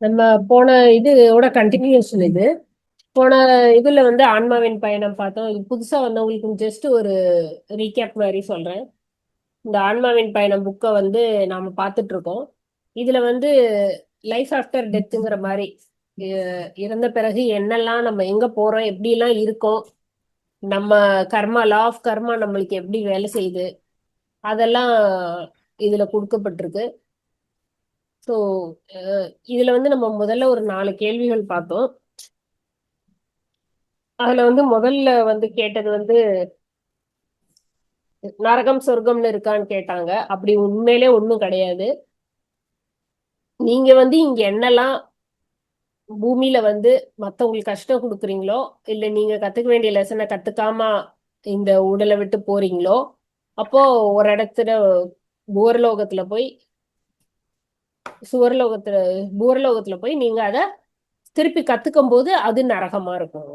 நம்ம போன இதோட கண்டினியூஷன் இது. போன இதுல வந்து ஆன்மாவின் பயணம் பார்த்தோம். இது புதுசா வந்தவங்களுக்கு ஜஸ்ட் ஒரு ரீகேப் மாதிரி சொல்றேன். இந்த ஆன்மாவின் பயணம் புக்கை வந்து நாம பார்த்துட்டு இருக்கோம். இதுல வந்து லைஃப் ஆஃப்டர் டெத்துங்கிற மாதிரி இறந்த பிறகு என்னெல்லாம் நம்ம எங்க போறோம், எப்படி எல்லாம் இருக்கோம், நம்ம கர்மா, லா ஆஃப் கர்மா நம்மளுக்கு எப்படி வேலை செய்யுது, அதெல்லாம் இதுல கொடுக்கப்பட்டிருக்கு. ஸோ இதுல வந்து நம்ம முதல்ல ஒரு 4 கேள்விகள் பார்த்தோம். அதுல வந்து முதல்ல வந்து கேட்டது வந்து நரகம் சொர்க்கம்னு இருக்கான்னு கேட்டாங்க. அப்படி உண்மையிலே ஒண்ணும் கிடையாது. நீங்க வந்து இங்க என்னெல்லாம் பூமியில வந்து மத்தவங்களுக்கு கஷ்டம் கொடுக்குறீங்களோ, இல்ல நீங்க கத்துக்க வேண்டிய லெசனை கத்துக்காம இந்த உடலை விட்டு போறீங்களோ, அப்போ ஒரு இடத்துல பூர்லோகத்துல போய் சுவர்லோகத்துல பூர்லோகத்துல போய் நீங்க அதை திருப்பி கத்துக்கும் போது அது நரகமா இருக்கும்.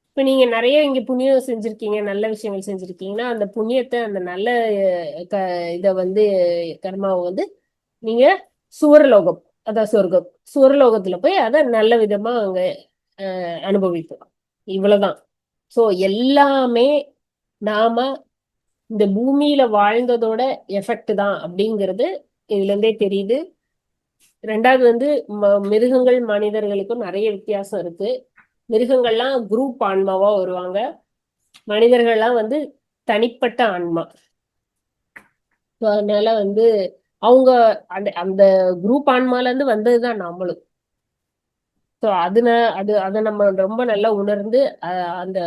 இப்ப நீங்க நிறைய இங்க புண்ணியம் செஞ்சிருக்கீங்க, நல்ல விஷயங்கள் செஞ்சிருக்கீங்கன்னா அந்த புண்ணியத்தை, அந்த நல்ல இத வந்து கர்மாவை வந்து நீங்க சுவர்லோகம், அதான் சொர்க்கம், சுவர்லோகத்துல போய் அதை நல்ல விதமா அங்க அனுபவிப்போம். இவ்வளவுதான். சோ எல்லாமே நாம இந்த பூமியில வாழ்ந்ததோட எஃபெக்ட் தான் அப்படிங்கிறது இதுல இருந்தே தெரியுது. ரெண்டாவது வந்து மிருகங்கள் மனிதர்களுக்கும் நிறைய வித்தியாசம் இருக்கு. மிருகங்கள்லாம் குரூப் ஆன்மாவா வருவாங்க, மனிதர்கள்லாம் வந்து தனிப்பட்ட ஆன்மா. அதனால வந்து அவங்க அந்த அந்த குரூப் ஆன்மால இருந்து வந்ததுதான் நாமளும். ஸோ அதை நம்ம ரொம்ப நல்லா உணர்ந்து அந்த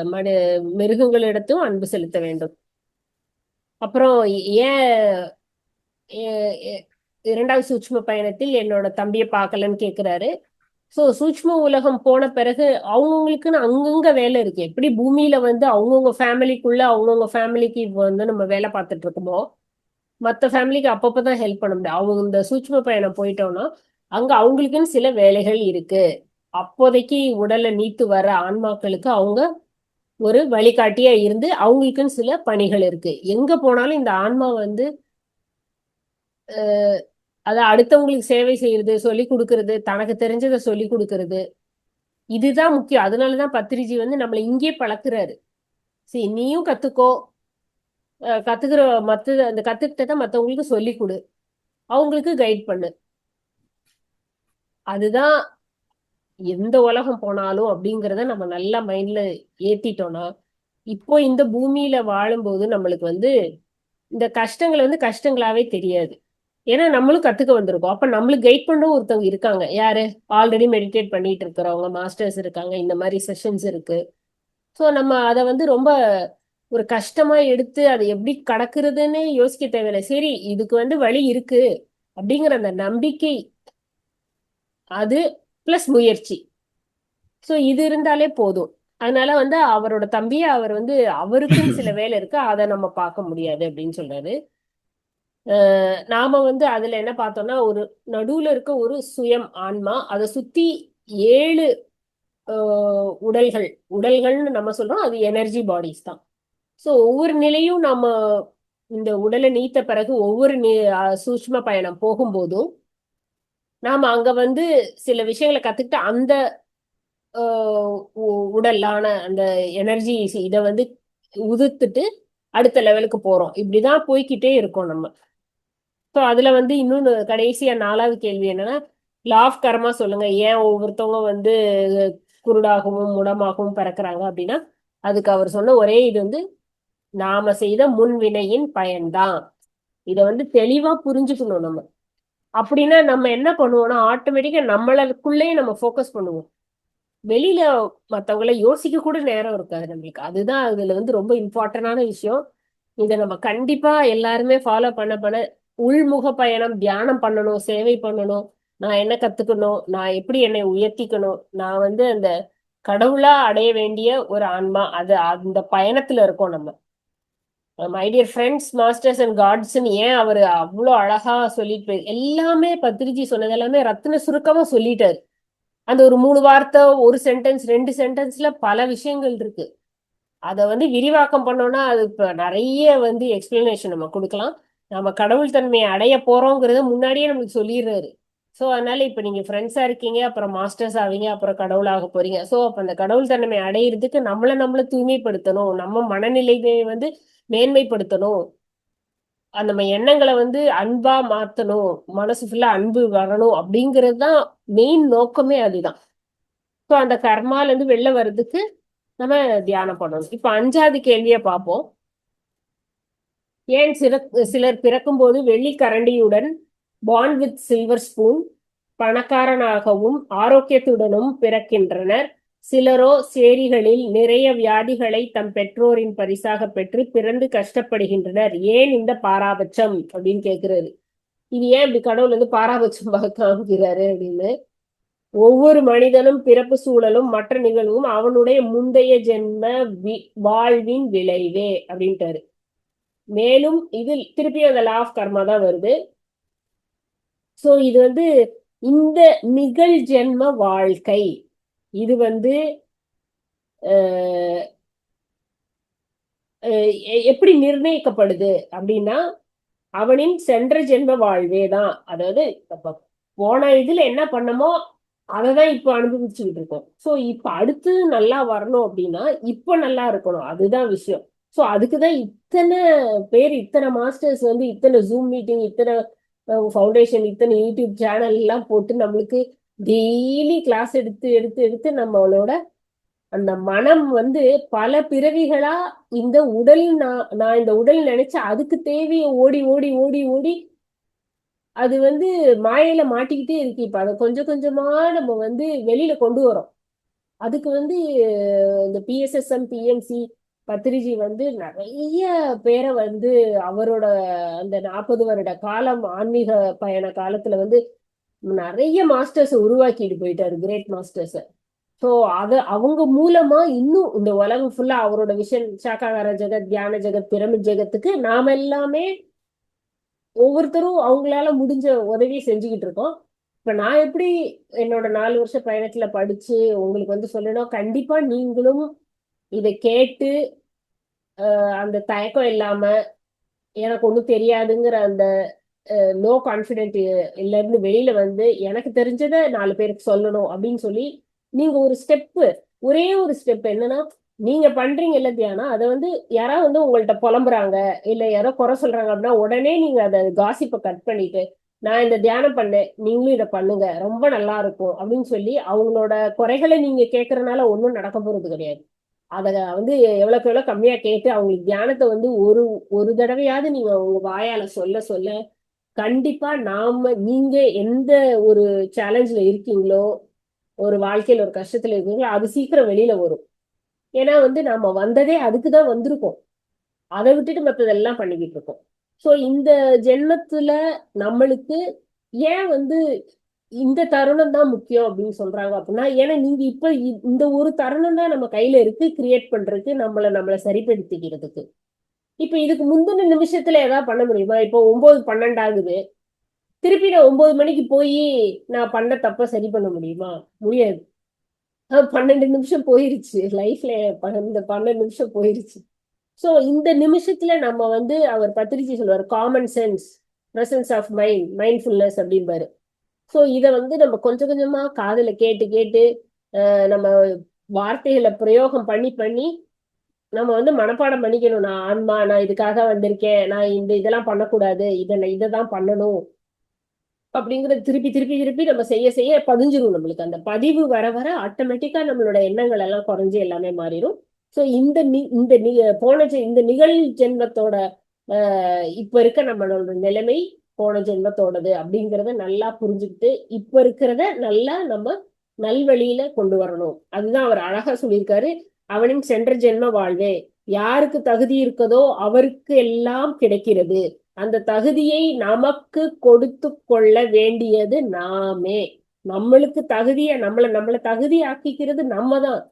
மிருகங்களிடத்தும் அன்பு செலுத்த வேண்டும். அப்புறம் ஏன் இரண்டாவது சூட்சும பயணத்தில் என்னோட தம்பியை பார்க்கலன்னு கேக்குறாரு. சோ சூட்ச்ம உலகம் போன பிறகு அவங்கவுங்களுக்குன்னு அங்கங்க வேலை இருக்கு. எப்படி பூமியில வந்து அவங்கவுங்க ஃபேமிலிக்குள்ள அவங்கவுங்க ஃபேமிலிக்கு வந்து நம்ம வேலை பார்த்துட்டு இருக்கோமோ, மற்ற ஃபேமிலிக்கு அப்பப்பதான் ஹெல்ப் பண்ண முடியும். அவங்க இந்த சூட்ச்ம பயணம் போயிட்டோம்னா அங்க அவங்களுக்குன்னு சில வேலைகள் இருக்கு. அப்போதைக்கு உடலை நீத்து வர ஆன்மாக்களுக்கு அவங்க ஒரு வழிகாட்டியா இருந்து அவங்களுக்குன்னு சில பணிகள் இருக்கு. எங்க போனாலும் இந்த ஆன்மா வந்து அதை அடுத்தவங்களுக்கு சேவை செய்யறது, சொல்லி கொடுக்கறது, தனக்கு தெரிஞ்சதை சொல்லி கொடுக்கறது, இதுதான் முக்கியம். அதனாலதான் பத்திரிஜி வந்து நம்மளை இங்கே பழக்குறாரு. சரி, நீயும் கத்துக்கோ, கத்துக்கிற அந்த கத்துக்கிட்டத மத்தவங்களுக்கு சொல்லி கொடு, அவங்களுக்கு கைட் பண்ணு. அதுதான் எந்த உலகம் போனாலும் அப்படிங்கிறத நம்ம நல்லா மைண்ட்ல ஏத்திட்டோம்னா, இப்போ இந்த பூமியில வாழும்போது நம்மளுக்கு வந்து இந்த கஷ்டங்கள் வந்து கஷ்டங்களாவே தெரியாது. ஏன்னா நம்மளும் கத்துக்க வந்திருக்கோம். அப்ப நம்மளுக்கு கைட் பண்ணவும் ஒருத்தவங்க இருக்காங்க. யாரு? ஆல்ரெடி மெடிடேட் பண்ணிட்டு இருக்கிறவங்க, மாஸ்டர்ஸ் இருக்காங்க, இந்த மாதிரி செஷன்ஸ் இருக்கு. ஸோ நம்ம அதை வந்து ரொம்ப ஒரு கஷ்டமா எடுத்து அதை எப்படி கடக்குறதுன்னு யோசிக்க தேவையில்லை. சரி, இதுக்கு வந்து வழி இருக்கு அப்படிங்கிற அந்த நம்பிக்கை, அது பிளஸ் முயற்சி. ஸோ இது இருந்தாலே போதும். அதனால வந்து அவரோட தம்பியை அவர் வந்து அவருக்குன்னு சில வேலை இருக்கு, அதை நம்ம பார்க்க முடியாது அப்படின்னு சொல்றாரு. நாம வந்து அதுல என்ன பார்த்தோம்னா, ஒரு நடுவுல இருக்க ஒரு சுயம் ஆன்மா, அதை சுத்தி 7 உடல்கள். உடல்கள்னு நம்ம சொல்றோம், அது எனர்ஜி பாடிஸ் தான். ஸோ ஒவ்வொரு நிலையும் நம்ம இந்த உடலை நீத்த பிறகு ஒவ்வொரு சூட்ச்ம பயணம் போகும்போதும் நாம அங்க வந்து சில விஷயங்களை கத்துக்கிட்டு அந்த உடலான அந்த எனர்ஜி இதை வந்து உதிர்த்துட்டு அடுத்த லெவலுக்கு போறோம். இப்படிதான் போய்க்கிட்டே இருக்கோம் நம்ம. ஸோ அதுல வந்து இன்னொன்னு கடைசியா 4வது கேள்வி என்னன்னா, லா ஆஃப் கர்மா சொல்லுங்க. ஏன் ஒவ்வொருத்தவங்க வந்து குருடாகவும் முடமாகவும் பிறக்கிறாங்க அப்படின்னா, அதுக்கு அவர் சொன்ன ஒரே இது வந்து நாம செய்த முன்வினையின் பயன்தான். இத வந்து தெளிவா புரிஞ்சுக்கணும் நம்ம. அப்படின்னா நம்ம என்ன பண்ணுவோம்னா, ஆட்டோமேட்டிக்கா நம்மளுக்குள்ளேயே நம்ம ஃபோக்கஸ் பண்ணுவோம். வெளியில மத்தவங்கள யோசிக்க கூட நேரம் இருக்காது நம்மளுக்கு. அதுதான் அதுல வந்து ரொம்ப இம்பார்ட்டன்டான விஷயம். இதை நம்ம கண்டிப்பா எல்லாருமே ஃபாலோ பண்ண உள்முக பயணம், தியானம் பண்ணணும், சேவை பண்ணணும். நான் என்ன கத்துக்கணும், நான் எப்படி என்னை உயர்த்திக்கணும், நான் வந்து அந்த கடவுளா அடைய வேண்டிய ஒரு ஆன்மா, அது அந்த பயணத்துல இருக்கோம் நம்ம. My dear friends, masters and காட்ஸ்ன்னு ஏன் அவர் அவ்வளோ அழகா சொல்லிட்டு எல்லாமே பத்ரிஜி சொன்னது எல்லாமே ரத்தின சுருக்கமா சொல்லிட்டாரு. அந்த ஒரு 3 வார்த்தை, ஒரு சென்டென்ஸ், 2 சென்டென்ஸ்ல பல விஷயங்கள் இருக்கு. அதை வந்து விரிவாக்கம் பண்ணோம்னா அது இப்ப நிறைய வந்து எக்ஸ்பிளனேஷன் நம்ம கொடுக்கலாம். நம்ம கடவுள் தன்மையை அடைய போறோங்கிறத முன்னாடியே நமக்கு சொல்லிடுறாரு. ஸோ அதனால இப்ப நீங்க ஃப்ரெண்ட்ஸா இருக்கீங்க, அப்புறம் மாஸ்டர்ஸ் ஆவீங்க, அப்புறம் கடவுளாக போறீங்க. ஸோ அப்ப அந்த கடவுள் தன்மை அடையிறதுக்கு நம்மள தூய்மைப்படுத்தணும், நம்ம மனநிலையை வந்து மேன்மைப்படுத்தணும், நம்ம எண்ணங்களை வந்து அன்பா மாத்தணும், மனசு ஃபுல்லா அன்பு வரணும் அப்படிங்கிறது தான் மெயின் நோக்கமே அதுதான். ஸோ அந்த கர்மால இருந்து வெளில வர்றதுக்கு நம்ம தியானம் பண்ணணும். இப்ப 5வது கேள்வியை பார்ப்போம். ஏன் சிலர் பிறக்கும்போது வெள்ளி கரண்டியுடன் born with சில்வர் ஸ்பூன் பணக்காரனாகவும் ஆரோக்கியத்துடனும் பிறக்கின்றனர். சிலரோ சேரிகளில் நிறைய வியாதிகளை தம் பெற்றோரின் பரிசாக பெற்று பிறந்து கஷ்டப்படுகின்றனர். ஏன் இந்த பாராபட்சம் அப்படின்னு கேட்கிறாரு. இது ஏன் இப்படி கடவுள் வந்து பாராபட்சம் காமிக்கிறாரு அப்படின்னு. ஒவ்வொரு மனிதனும் பிறப்பு சூழலும் மற்ற நிகழ்வும் அவனுடைய முந்தைய ஜென்ம வாழ்வின் விளைவே அப்படின்ட்டாரு. மேலும் இது திருப்பி அந்த லா ஆஃப் கர்மா தான் வருது. சோ இது வந்து இந்த நிகழ் ஜென்ம வாழ்க்கை இது வந்து எப்படி நிர்ணயிக்கப்படுது அப்படின்னா அவனின் சென்ற ஜென்ம வாழ்வே தான். அதாவது போன இதுல என்ன பண்ணமோ அததான் இப்ப அனுபவிச்சுக்கிட்டு இருக்கோம். சோ இப்ப அடுத்து நல்லா வரணும் அப்படின்னா இப்ப நல்லா இருக்கணும், அதுதான் விஷயம். சோ அதுக்குதான் இத்தனை பேர், இத்தனை மாஸ்டர்ஸ் வந்து இத்தனை ஜூம் மீட்டிங், இத்தனை ஃபவுண்டேஷன், இத்தனை யூடியூப் சேனல் எல்லாம் போட்டு நம்மளுக்கு டெய்லி கிளாஸ் எடுத்து எடுத்து எடுத்து நம்மளோட அந்த மனம் வந்து பல பிறவிகளா இந்த உடல், நான் இந்த உடல் நினைச்ச அதுக்கு தேவையை ஓடி ஓடி ஓடி ஓடி அது வந்து மாயையில மாட்டிக்கிட்டே இருக்கு. இப்ப அதை கொஞ்சம் கொஞ்சமா நம்ம வந்து வெளியில கொண்டு வரோம். அதுக்கு வந்து இந்த பிஎஸ்எஸ்எம் பிஎம்சி பத்திரிஜி வந்து நிறைய பேரை வந்து அவரோட அந்த 40 வருட காலம் ஆன்மீக பயண காலத்துல வந்து நிறைய மாஸ்டர்ஸ் உருவாக்கிட்டு போயிட்டாரு, கிரேட் மாஸ்டர்ஸ். ஸோ அது அவங்க மூலமா இன்னும் இந்த உலகம் ஃபுல்லா அவரோட விஷன் சாக்காகார ஜெகத், தியான ஜெகத், பிரமிட் ஜெகத்துக்கு நாம எல்லாமே ஒவ்வொருத்தரும் அவங்களால முடிஞ்ச உதவியை செஞ்சுக்கிட்டு இருக்கோம். இப்ப நான் எப்படி என்னோட 4 வருஷ பயணத்துல படிச்சு உங்களுக்கு வந்து சொல்லணும், கண்டிப்பா நீங்களும் இதை கேட்டு அந்த தயக்கம் இல்லாம எனக்கு ஒண்ணும் தெரியாதுங்கிற அந்த லோ கான்பிடென்ட் இருந்து வெளியில வந்து எனக்கு தெரிஞ்சதை 4 பேருக்கு சொல்லணும் அப்படின்னு சொல்லி நீங்க ஒரு ஸ்டெப், ஒரே ஒரு ஸ்டெப் என்னன்னா, நீங்க பண்றீங்கல்ல தியானம், அதை வந்து யாராவது வந்து உங்கள்ட்ட புலம்புறாங்க இல்ல யாரோ குறை சொல்றாங்க அப்படின்னா உடனே நீங்க அதை காசிப்பை கட் பண்ணிட்டு நான் இந்த தியானம் பண்ணேன் நீங்களும் இதை பண்ணுங்க ரொம்ப நல்லா இருக்கும் அப்படின்னு சொல்லி அவங்களோட குறைகளை நீங்க கேட்கறதுனால ஒன்றும் நடக்க போறது கிடையாது. அதை வந்து எவ்வளவுக்கு எவ்வளவு கம்மியா கேட்டு அவங்களுக்கு தியானத்தை வந்து ஒரு ஒரு தடவையாவது நீங்க உங்க வாயால சொல்ல சொல்ல கண்டிப்பா நீங்க எந்த ஒரு சேலஞ்ச்ல இருக்கீங்களோ, ஒரு வாழ்க்கையில ஒரு கஷ்டத்துல இருக்கீங்களோ அது சீக்கிரம் வெளியில வரும். ஏன்னா வந்து நாம வந்ததே அதுக்குதான் வந்திருக்கோம். அதை விட்டுட்டு மத்ததெல்லாம் பண்ணிக்கிட்டு இருக்கோம். சோ இந்த ஜென்மத்துல நம்மளுக்கு ஏன் வந்து இந்த தருணம் தான் முக்கியம் அப்படின்னு சொல்றாங்க அப்படின்னா, ஏன்னா நீங்க இப்ப இந்த ஒரு தருணம் தான் நம்ம கையில இருக்கு கிரியேட் பண்றதுக்கு, நம்மளை சரிப்படுத்திக்கிறதுக்கு. இப்ப இதுக்கு முந்தின நிமிஷத்துல ஏதாவது பண்ண முடியுமா? இப்போ 9, 12 ஆகுது, திருப்பி நான் 9 மணிக்கு போய் நான் பண்ண தப்ப சரி பண்ண முடியுமா? முடியாது. 12 நிமிஷம் போயிருச்சு லைஃப்ல, இந்த 12 நிமிஷம் போயிருச்சு. சோ இந்த நிமிஷத்துல நம்ம வந்து அவர் பத்திரிச்சு சொல்லுவார், common sense, presence of mind, mindfulness அப்படிம்பாரு. சோ இத வந்து நம்ம கொஞ்சம் கொஞ்சமா காதுல கேட்டு கேட்டு நம்ம வார்த்தைகளை பிரயோகம் பண்ணி பண்ணி நம்ம வந்து மனப்பாடம் பண்ணிக்கணும். நான் ஆன்மா, நான் இதுக்காக வந்திருக்கேன், நான் இதெல்லாம் பண்ணக்கூடாது, இதைதான் பண்ணணும் அப்படிங்கறது திருப்பி திருப்பி திருப்பி நம்ம செய்ய செய்ய பதிஞ்சிரும். நம்மளுக்கு அந்த பதிவு வர வர ஆட்டோமேட்டிக்கா நம்மளோட எண்ணங்கள் எல்லாம் குறைஞ்சு எல்லாமே மாறிடும். சோ இந்த நிகழ் ஜென்மத்தோட இப்ப இருக்க நம்மளோட நிலைமை போன ஜென்மத்தோடது அப்படிங்கறத நல்லா புரிஞ்சுக்கிட்டு இப்ப இருக்கிறத நல்லா நம்ம நல்வழியில கொண்டு வரணும். அதுதான் அவர் அழகா சொல்லியிருக்காரு. அவனின் சென்ற ஜென்ம வாழ்வே, யாருக்கு தகுதி இருக்கதோ அவருக்கு எல்லாம் கிடைக்கிறது, அந்த தகுதியை நமக்கு கொடுத்து கொள்ள வேண்டியது நாமே. நம்மளுக்கு தகுதியை நம்மளை தகுதி ஆக்கிக்கிறது நம்ம தான்.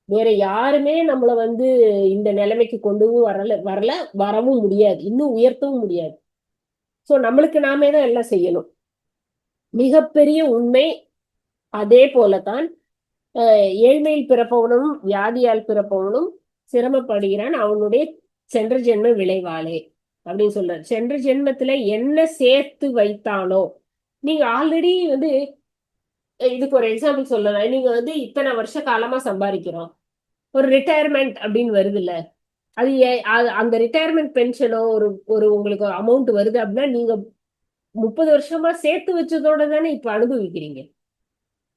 வேற யாருமே நம்மள வந்து இந்த நிலைமைக்கு கொண்டு வரல வரவும் முடியாது, இன்னும் உயர்த்தவும் முடியாது. சோ நம்மளுக்கு நாமே தான் எல்லாம் செய்யணும். மிகப்பெரிய உண்மை. அதே போலதான் ஏழ்மையில் பிறப்பவனும் வியாதியால் பிறப்பவனும் சிரமப்படுகிறான் அவனுடைய சென்ற ஜென்ம விளைவாலே அப்படின்னு சொல்றாரு. சென்ற ஜென்மத்துல என்ன சேர்த்து வைத்தானோ, நீங்க ஆல்ரெடி வந்து இதுக்கு ஒரு எக்ஸாம்பிள் சொல்லலாம். நீங்க வந்து இத்தனை வருஷ காலமா சம்பாதிக்கிறோம், ஒரு ரிட்டையர்மெண்ட் அப்படின்னு வருது இல்ல, அது அந்த ரிட்டையர்மெண்ட் பென்ஷனோ ஒரு ஒரு உங்களுக்கு அமௌண்ட் வருது அப்படின்னா நீங்க 30 வருஷமா சேர்த்து வச்சதோட தானே இப்ப அனுபவிக்கிறீங்க.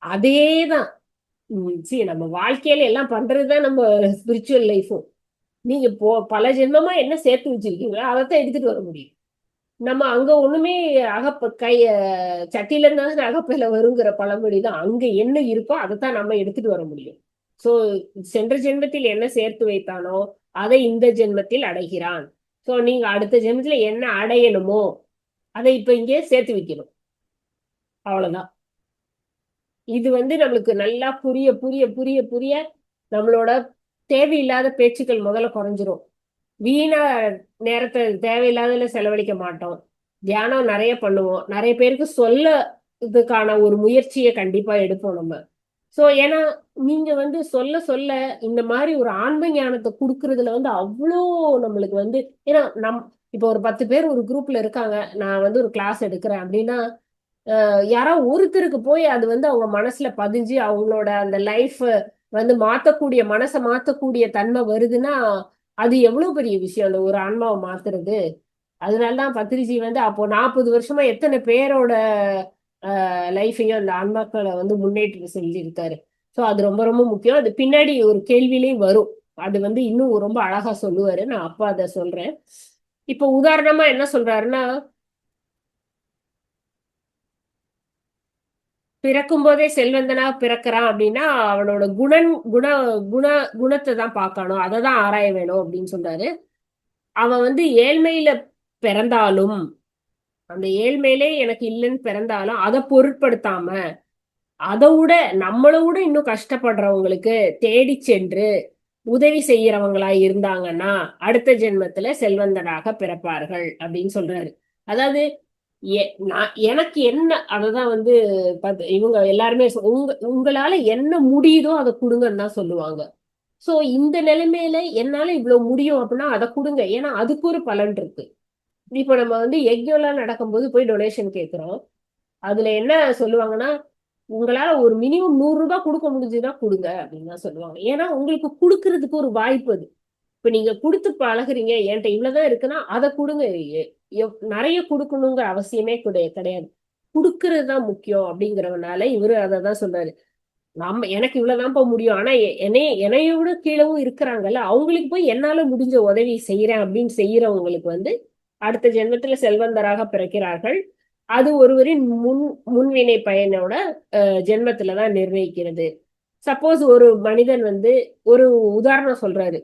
அதேதான். சரி, நம்ம வாழ்க்கையில எல்லாம் பண்றதுதான் நம்ம ஸ்பிரிச்சுவல் லைஃபும். நீங்க பல ஜென்மமா என்ன சேர்த்து வச்சிருக்கீங்களோ அதைத்தான் எடுத்துட்டு வர முடியும். நம்ம அங்க ஒண்ணுமே சட்டியில இருந்தா அகப்பையில வருங்கிற பழமொழிதான். அங்க என்ன இருக்கோ அதைத்தான் நம்ம எடுத்துட்டு வர முடியும். சோ சென்ற ஜென்மத்தில் என்ன சேர்த்து வைத்தானோ அதை இந்த ஜென்மத்தில் அடைகிறான். சோ நீங்க அடுத்த ஜென்மத்துல என்ன அடையணுமோ அதை இப்ப இங்கே சேர்த்து வைக்கணும். அவ்வளவுதான். இது வந்து நம்மளுக்கு நல்லா புரிய புரிய புரிய புரிய நம்மளோட தேவையில்லாத பேச்சுக்கள் முதல்ல குறைஞ்சிரும். வீணா நேரத்தை தேவையில்லாததுல செலவழிக்க மாட்டோம். தியானம் நிறைய பண்ணுவோம். நிறைய பேருக்கு சொல்ல இதுக்கான ஒரு முயற்சியை கண்டிப்பா எடுப்போம் நம்ம. சோ ஏன்னா நீங்க வந்து சொல்ல சொல்ல இந்த மாதிரி ஒரு ஆன்ம ஞானத்தை கொடுக்கறதுல வந்து அவ்வளோ நம்மளுக்கு வந்து, ஏன்னா இப்போ ஒரு 10 பேர் ஒரு குரூப்ல இருக்காங்க, நான் வந்து ஒரு கிளாஸ் எடுக்கிறேன் அப்படின்னா யாரோ ஒருத்தருக்கு போய் அது வந்து அவங்க மனசுல பதிஞ்சு அவங்களோட அந்த லைஃப் வந்து மாத்தக்கூடிய, மனசை மாத்தக்கூடிய தன்மை வருதுன்னா அது எவ்வளவு பெரிய விஷயம் அந்த ஒரு ஆன்மாவை மாத்துறது. அதனாலதான் பத்ரிஜி வந்து அப்போ 40 வருஷமா எத்தனை பேரோட லைஃபையும் அந்த ஆன்மாக்களை வந்து முன்னேற்றம் செஞ்சிருக்காரு. சோ அது ரொம்ப ரொம்ப முக்கியம். அது பின்னாடி ஒரு கேள்வியிலையும் வரும். அது வந்து இன்னும் ரொம்ப அழகா சொல்லுவாரு. நான் அப்பா அதை சொல்றேன். இப்ப உதாரணமா என்ன சொல்றாருன்னா, பிறக்கும் போதே செல்வந்தனா பிறக்கிறான் அப்படின்னா அவனோட குண குண குணத்தை தான் பார்க்கணும், அதை தான் ஆராய வேணும் அப்படின்னு சொல்றாரு. அவன் வந்து ஏழ்மையில பிறந்தாலும், அந்த ஏழ்மையிலே எனக்கு இல்லைன்னு பிறந்தாலும் அதை பொருட்படுத்தாம அதை விட நம்மளை விட இன்னும் கஷ்டப்படுறவங்களுக்கு தேடி சென்று உதவி செய்யறவங்களா இருந்தாங்கன்னா அடுத்த ஜென்மத்துல செல்வந்தனாக பிறப்பார்கள் அப்படின்னு சொல்றாரு. அதாவது எனக்கு என்ன அததான் வந்து இவங்க எல்லாருமே உங்களால என்ன முடியுதோ அதை கொடுங்கன்னு தான் சொல்லுவாங்க. சோ இந்த நிலைமையில என்னால இவ்வளவு முடியும் அப்படின்னா அதை கொடுங்க, ஏன்னா அதுக்கு ஒரு பலன் இருக்கு. இப்ப நம்ம வந்து எல்லாம் நடக்கும்போது போய் டொனேஷன் கேட்கிறோம். அதுல என்ன சொல்லுவாங்கன்னா, உங்களால ஒரு மினிமம் 100 ரூபாய் கொடுக்க முடிஞ்சுன்னா கொடுங்க அப்படின்னு தான் சொல்லுவாங்க. ஏன்னா உங்களுக்கு கொடுக்கறதுக்கு ஒரு வாய்ப்பு அது. இப்ப நீங்க கொடுத்து பழகுறீங்க, என்கிட்ட இவ்வளவுதான் இருக்குன்னா அதை கொடுங்க. நிறைய கொடுக்கணுங்கிற அவசியமே கிடையாது. கொடுக்கறது தான் முக்கியம் அப்படிங்கிறதுனால இவரு அதை தான் சொல்றாரு. எனக்கு இவ்வளவுதான் போக முடியும், ஆனா என்னைய விட கீழவும் இருக்கிறாங்கல்ல, அவங்களுக்கு போய் என்னால முடிஞ்ச உதவி செய்யறேன் அப்படின்னு செய்யறவங்களுக்கு வந்து அடுத்த ஜென்மத்துல செல்வந்தராக பிறக்கிறார்கள். அது ஒருவரின் முன்வினை பயனோட ஜென்மத்துலதான் நிர்ணயிக்கிறது. சப்போஸ் ஒரு மனிதன் வந்து ஒரு உதாரணம் சொல்றாரு.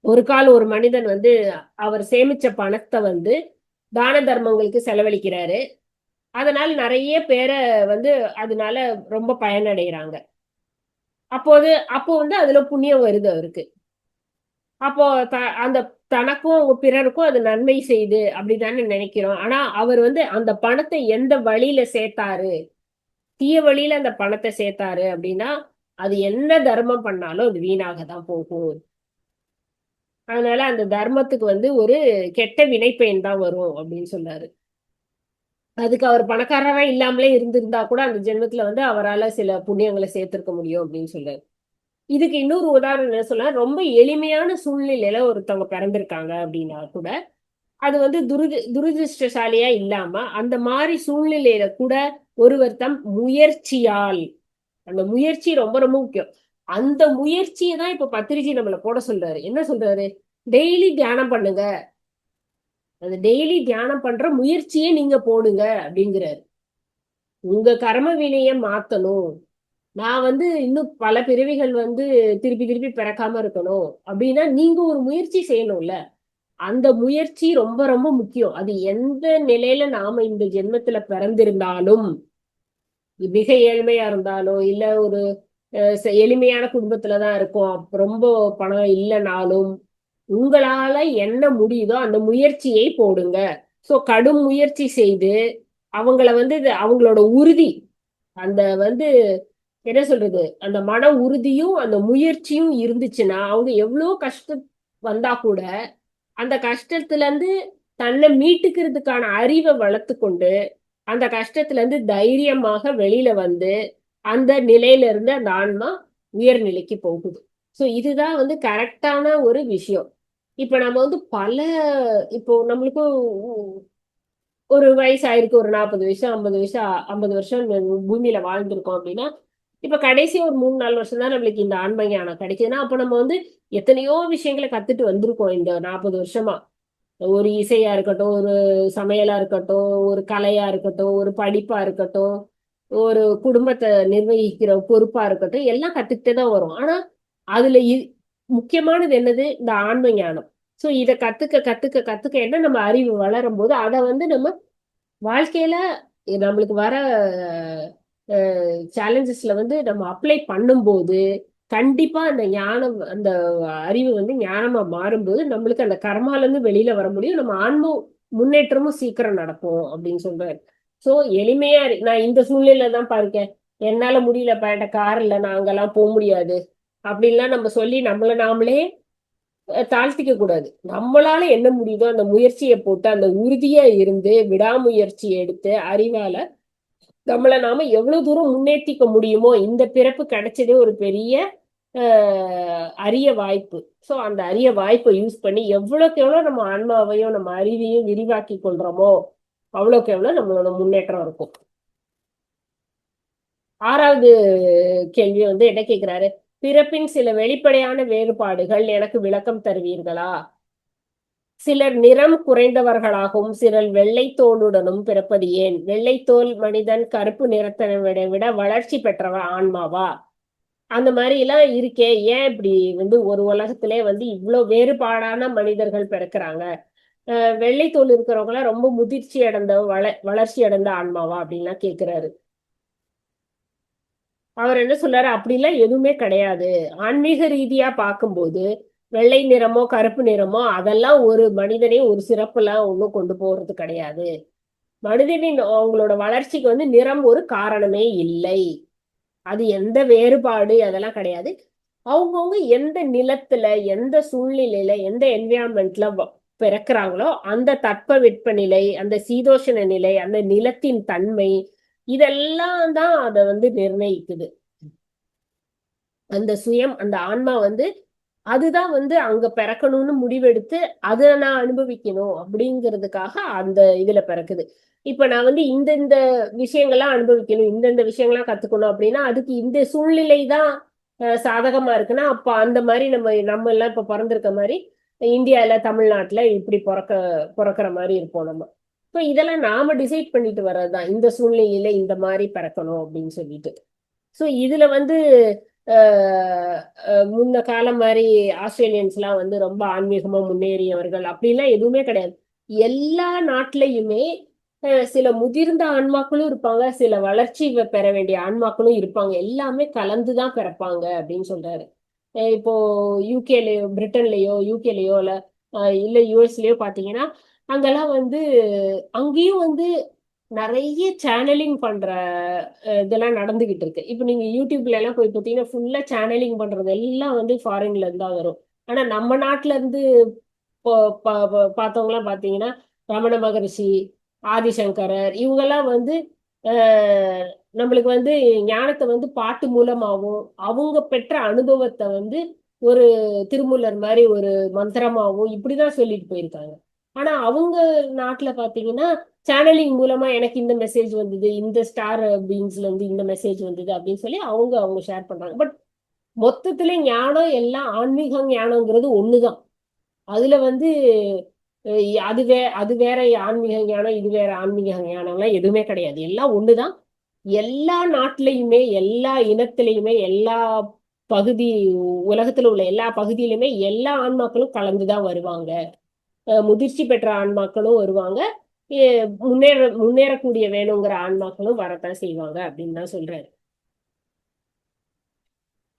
ஒரு கால் ஒரு மனிதன் வந்து அவர் சேமிச்ச பணத்தை வந்து தான தர்மங்களுக்கு செலவழிக்கிறாரு. அதனால நிறைய பேரை வந்து அதனால ரொம்ப பயனடைகிறாங்க. அப்போ வந்து அதுல புண்ணியம் வருது அவருக்கு. அப்போ அந்த தனக்கும் பிறருக்கும் அது நன்மை செய்து அப்படிதானே நினைக்கிறோம். ஆனா அவர் வந்து அந்த பணத்தை எந்த வழியில சேர்த்தாரு, தீய வழியில அந்த பணத்தை சேர்த்தாரு அப்படின்னா அது என்ன தர்மம் பண்ணாலும் அது வீணாக தான் போகும். அதனால அந்த தர்மத்துக்கு வந்து ஒரு கெட்ட வினைப்பயன் தான் வரும் அப்படின்னு சொன்னாரு. அதுக்கு அவர் பணக்காரரா இல்லாமலே இருந்திருந்தா கூட அந்த ஜென்மத்துல வந்து அவரால் சில புண்ணியங்களை சேர்த்திருக்க முடியும் அப்படின்னு சொல்றாரு. இதுக்கு இன்னொரு உதாரணம் என்ன சொல்ல, ரொம்ப எளிமையான சூழ்நிலையில ஒருத்தவங்க பிறந்திருக்காங்க அப்படின்னா கூட அது வந்து துரதிருஷ்டசாலியா இல்லாம அந்த மாதிரி சூழ்நிலையில கூட ஒருவர் தம் முயற்சியால், அந்த முயற்சி ரொம்ப ரொம்ப முக்கியம். அந்த முயற்சியை தான் இப்ப பத்திரிஜி நம்மள போட சொல்றாரு. என்ன சொல்றாரு? டெய்லி தியானம் பண்ணுங்க, அந்த டெய்லி தியானம் பண்ற முயற்சியை நீங்க போடுங்க அப்படிங்கிறாரு. உங்க கர்ம வினையை மாத்தணும், நான் வந்து இன்னும் பல பிறவிகள் வந்து திருப்பி திருப்பி பிறக்காம இருக்கணும் அப்படின்னா நீங்க ஒரு முயற்சி செய்யணும்ல. அந்த முயற்சி ரொம்ப ரொம்ப முக்கியம். அது எந்த நிலையில நாம இந்த ஜென்மத்துல பிறந்திருந்தாலும், மிக ஏழ்மையா இருந்தாலும் இல்ல ஒரு எளிமையான குடும்பத்துலதான் இருக்கோம், ரொம்ப பணம் இல்லைனாலும் உங்களால என்ன முடியுதோ அந்த முயற்சியை போடுங்க. சோ கடும் முயற்சி செய்து அவங்கள வந்து அவங்களோட உறுதி, அந்த வந்து என்ன சொல்றது, அந்த மன உறுதியும் அந்த முயற்சியும் இருந்துச்சுன்னா அவங்க எவ்வளவு கஷ்டம் வந்தா கூட அந்த கஷ்டத்துல இருந்து தன்னை மீட்டுக்கிறதுக்கான அறிவை வளர்த்து கொண்டு அந்த கஷ்டத்துல இருந்து தைரியமாக வெளியில வந்து அந்த நிலையில இருந்து அந்த ஆன்மா உயர்நிலைக்கு போகுது. சோ இதுதான் வந்து கரெக்டான ஒரு விஷயம். இப்ப நம்ம வந்து இப்போ நம்மளுக்கு ஒரு வயசு ஆயிருக்கு, ஒரு 40 வயசு 50 வயசு 50 வருஷம் இந்த பூமியில வாழ்ந்திருக்கோம் அப்படின்னா, இப்ப கடைசி ஒரு 3 4 வருஷம் தான் நம்மளுக்கு இந்த ஆன்ம ஞானம் கிடைக்குதுன்னா, அப்ப நம்ம வந்து எத்தனையோ விஷயங்களை கத்துட்டு வந்திருக்கோம் இந்த 40 வருஷமா. ஒரு இசையா இருக்கட்டும், ஒரு சமையலா இருக்கட்டும், ஒரு கலையா இருக்கட்டும், ஒரு படிப்பா இருக்கட்டும், ஒரு குடும்பத்தை நிர்வகிக்கிற பொறுப்பா இருக்கட்டும், எல்லாம் கத்துக்கிட்டே தான் வரும். ஆனா அதுல முக்கியமானது என்னது? இந்த ஆன்ம ஞானம். சோ இத கத்துக்க கத்துக்க கத்துக்க என்ன, நம்ம அறிவு வளரும் போது அதை வந்து நம்ம வாழ்க்கையில நம்மளுக்கு வர சேலஞ்சஸ்ல வந்து நம்ம அப்ளை பண்ணும்போது கண்டிப்பா அந்த ஞானம், அந்த அறிவு வந்து ஞானமா மாறும்போது நம்மளுக்கு அந்த கர்மால இருந்து வெளியில வர முடியும். நம்ம ஆன்ம முன்னேற்றமும் சீக்கிரம் நடக்கும் அப்படின்னு சொல்றாரு. சோ எளிமையா நான் இந்த சூழ்நிலையில தான் பாருக்கேன், என்னால முடியலப்பா, என்கிட்ட கார் இல்ல, நான் அங்கெல்லாம் போக முடியாது அப்படின்லாம் நம்ம சொல்லி நம்மள நாமளே தாழ்த்திக்க கூடாது. நம்மளால என்ன முடியுதோ அந்த முயற்சியை போட்டு அந்த உறுதியா இருந்து விடாமுயற்சி எடுத்து அறிவால நம்மள நாம எவ்வளவு தூரம் முன்னேற்றிக்க முடியுமோ, இந்த பிறப்பு கிடைச்சதே ஒரு பெரிய அரிய வாய்ப்பு. சோ அந்த அரிய வாய்ப்பை யூஸ் பண்ணி எவ்வளவுக்கு எவ்வளவு நம்ம ஆன்மாவையும் நம்ம அறிவையும் விரிவாக்கி கொள்றோமோ அவ்வளவுக்கு எவ்வளவு நம்மளோட முன்னேற்றம் இருக்கும். 6வது கேள்வி வந்து என்ன கேக்குறாரு? பிறப்பின் சில வெளிப்படையான வேறுபாடுகள் எனக்கு விளக்கம் தருவீர்களா? சிலர் நிறம் குறைந்தவர்களாகவும் சிலர் வெள்ளை தோலுடனும் பிறப்பது ஏன்? வெள்ளை தோல் மனிதன் கருப்பு நிறத்தினை விட வளர்ச்சி பெற்றவன் ஆன்மாவா? அந்த மாதிரி எல்லாம் இருக்கே, ஏன் இப்படி வந்து ஒரு உலகத்திலே வந்து இவ்வளவு வேறுபாடான மனிதர்கள் பிறக்கிறாங்க? வெள்ளை தோல் இருக்கிறவங்க எல்லாம் ரொம்ப முதிர்ச்சி அடைந்த வளர்ச்சி அடைந்த ஆன்மாவா அப்படின்லாம் கேக்குறாரு. அவர் என்ன சொல்றாரு? அப்படிலாம் எதுவுமே கிடையாது. ஆன்மீக ரீதியா பார்க்கும்போது வெள்ளை நிறமோ கருப்பு நிறமோ அதெல்லாம் ஒரு மனிதனை ஒரு சிறப்புலாம் ஒண்ணும் கொண்டு போறது கிடையாது. மனிதனின் அவங்களோட வளர்ச்சிக்கு வந்து நிறம் ஒரு காரணமே இல்லை. அது எந்த வேறுபாடு அதெல்லாம் கிடையாது. அவங்கவுங்க எந்த நிலத்துல, எந்த சூழ்நிலையில, எந்த என்விரான்மெண்ட்ல பிறக்கிறாங்களோ அந்த தட்பவெப்பநிலை, அந்த சீதோஷண நிலை, அந்த நிலத்தின் தன்மை, இதெல்லாம் தான் அதை வந்து நிர்ணயிக்குது. அந்த சுயம், அந்த ஆன்மா வந்து அதுதான் வந்து அங்க பிறக்கணும்னு முடிவெடுத்து அதை நான் அனுபவிக்கணும் அப்படிங்கிறதுக்காக அந்த இதுல பிறக்குது. இப்ப நான் வந்து இந்த விஷயங்கள்லாம் அனுபவிக்கணும், இந்த விஷயங்கள்லாம் கத்துக்கணும் அப்படின்னா அதுக்கு இந்த சூழ்நிலை தான் சாதகமா இருக்குன்னா, அப்ப அந்த மாதிரி நம்ம எல்லாம் இப்ப பிறந்திருக்க மாதிரி இந்தியால தமிழ்நாட்டுல இப்படி பிறக்கிற மாதிரி இருப்போம் நம்ம. இப்ப இதெல்லாம் நாம டிசைட் பண்ணிட்டு வர்றதுதான், இந்த சூழ்நிலையில இந்த மாதிரி பிறக்கணும் அப்படின்னு சொல்லிட்டு. சோ இதுல வந்து முன்ன காலம் மாதிரி ஆஸ்திரேலியன்ஸ் எல்லாம் வந்து ரொம்ப ஆன்மீகமா முன்னேறியவர்கள் அப்படிலாம் எதுவுமே கிடையாது. எல்லா நாட்டிலையுமே சில முதிர்ந்த ஆன்மாக்களும் இருப்பாங்க, சில வளர்ச்சி பெற வேண்டிய ஆன்மாக்களும் இருப்பாங்க. எல்லாமே கலந்துதான் பிறப்பாங்க அப்படின்னு சொல்றாரு. இப்போ யூகேலயோ பிரிட்டன்லயோ யூகேலயோ இல்ல யுஎஸ்லயோ பாத்தீங்கன்னா அங்கெல்லாம் வந்து அங்கேயும் வந்து நிறைய சேனலிங் பண்ற இதெல்லாம் நடந்துகிட்டு இருக்கு. இப்ப நீங்க யூடியூப்ல எல்லாம் போய் பார்த்தீங்கன்னா ஃபுல்லா சேனலிங் பண்றது எல்லாம் வந்து ஃபாரின்ல இருந்தா வரும். ஆனா நம்ம நாட்டுல இருந்து பார்த்தவங்க எல்லாம் பாத்தீங்கன்னா ரமண மகரிஷி, ஆதிசங்கரர் இவங்கெல்லாம் வந்து அஹ், நம்மளுக்கு வந்து ஞானத்தை வந்து பாட்டு மூலமாவும் அவங்க பெற்ற அனுபவத்தை வந்து ஒரு திருமூலர் மாதிரி ஒரு மந்திரமாவும் இப்படிதான் சொல்லிட்டு போயிருக்காங்க. ஆனா அவங்க நாட்டுல பாத்தீங்கன்னா சேனலிங் மூலமா எனக்கு இந்த மெசேஜ் வந்தது, இந்த ஸ்டார் பீன்ஸ்ல இருந்து இந்த மெசேஜ் வந்தது அப்படின்னு சொல்லி அவங்க ஷேர் பண்றாங்க. பட் மொத்தத்துல ஞானம் எல்லாம் ஆன்மீக ஞானம்ங்கிறது ஒண்ணுதான். அதுல வந்து அது வேற ஆன்மீக ஞானம், இது வேற ஆன்மீக ஞானம்லாம் எதுவுமே கிடையாது. எல்லாம் ஒண்ணுதான். எல்லா நாட்டிலையுமே எல்லா இனத்திலையுமே எல்லா பகுதி உலகத்துல உள்ள எல்லா பகுதியிலுமே எல்லா ஆன்மாக்களும் கலந்துதான் வருவாங்க. முதிர்ச்சி பெற்ற ஆன்மாக்களும் வருவாங்க, முன்னேறக்கூடிய வேணுங்கிற ஆன்மாக்களும் வரத்தான் செய்வாங்க அப்படின்னு தான் சொல்றாரு.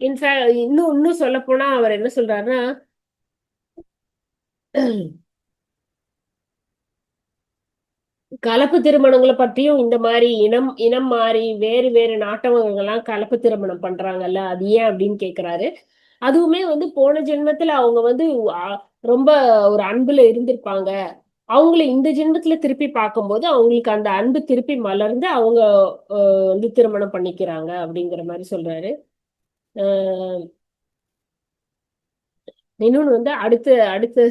இன்ஃபேக்ட் இன்னும் இன்னும் சொல்ல போனா அவர் என்ன சொல்றாருன்னா கலப்பு திருமணங்களை பற்றியும் இந்த மாதிரி இனம் இனம் மாறி வேறு வேறு நாட்டவங்கெல்லாம் கலப்பு திருமணம் பண்றாங்கல்ல, அது ஏன் அப்படின்னு கேக்குறாரு. அதுவுமே வந்து போன ஜென்மத்துல அவங்க வந்து ரொம்ப ஒரு அன்புல இருந்திருப்பாங்க. அவங்கள இந்த ஜென்மத்துல திருப்பி பார்க்கும்போது அவங்களுக்கு அந்த அன்பு திருப்பி மலர்ந்து அவங்க வந்து திருமணம் பண்ணிக்கிறாங்க அப்படிங்கிற மாதிரி சொல்றாரு. அஹ் இன்னொன்னு வந்து அடுத்து அடுத்து